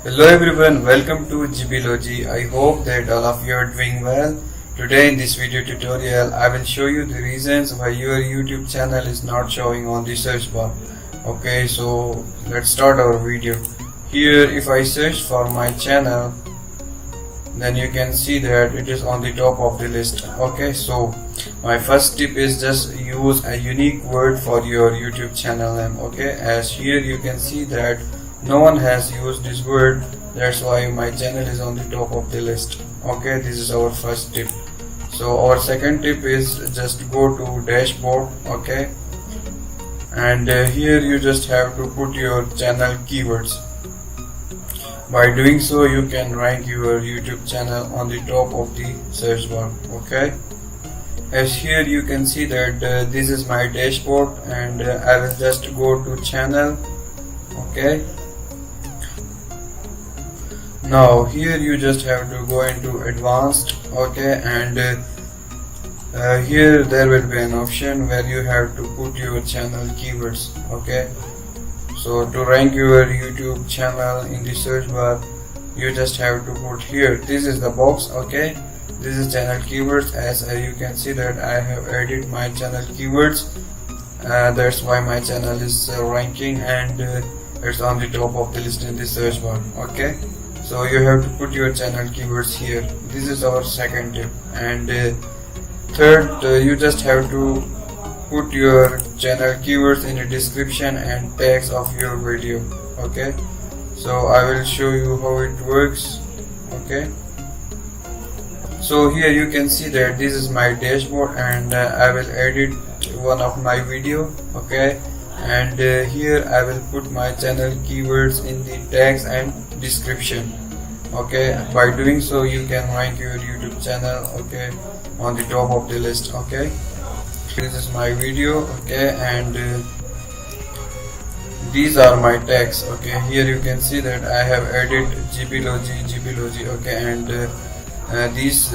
Hello everyone, welcome to gblogy. I hope that all of you are doing well. Today in this video tutorial, I will show you the reasons why your YouTube channel is not showing on the search bar. Okay, so let's start our video. Here if I search for my channel, then you can see that it is on the top of the list. Okay, so my first tip is just use a unique word for your YouTube channel name. Okay, as here you can see that no one has used this word, that's why my channel is on the top of the list. Okay, this is our first tip. So our second tip is just go to dashboard. Okay, and here you just have to put your channel keywords. By doing so, you can rank your YouTube channel on the top of the search bar. Okay, as here you can see that this is my dashboard, and I will just go to channel. Okay, now here you just have to go into advanced. Okay, and here there will be an option where you have to put your channel keywords. Okay, so to rank your YouTube channel in the search bar, you just have to put here, this is the box. Okay, this is channel keywords. As you can see that I have added my channel keywords, that's why my channel is ranking and it's on the top of the list in the search bar. Okay, so you have to put your channel keywords here. This is our second tip. And third, you just have to put your channel keywords in the description and tags of your video. Okay, so I will show you how it works. Okay, so here you can see that this is my dashboard, and I will edit one of my video. Okay, and here I will put my channel keywords in the tags and description. Okay, by doing so you can rank your YouTube channel, okay, on the top of the list. Okay, this is my video. Okay, and these are my tags. Okay, here you can see that I have added gblogy. Okay, and these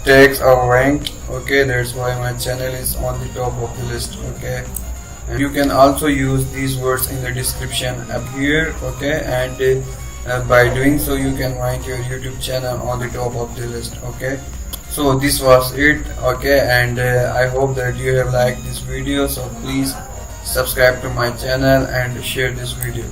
tags are ranked. Okay, that's why my channel is on the top of the list. Okay, and you can also use these words in the description up here. Okay, and by doing so you can rank your YouTube channel on the top of the list. Okay, so this was it. Okay, and I hope that you have liked this video, so please subscribe to my channel and share this video.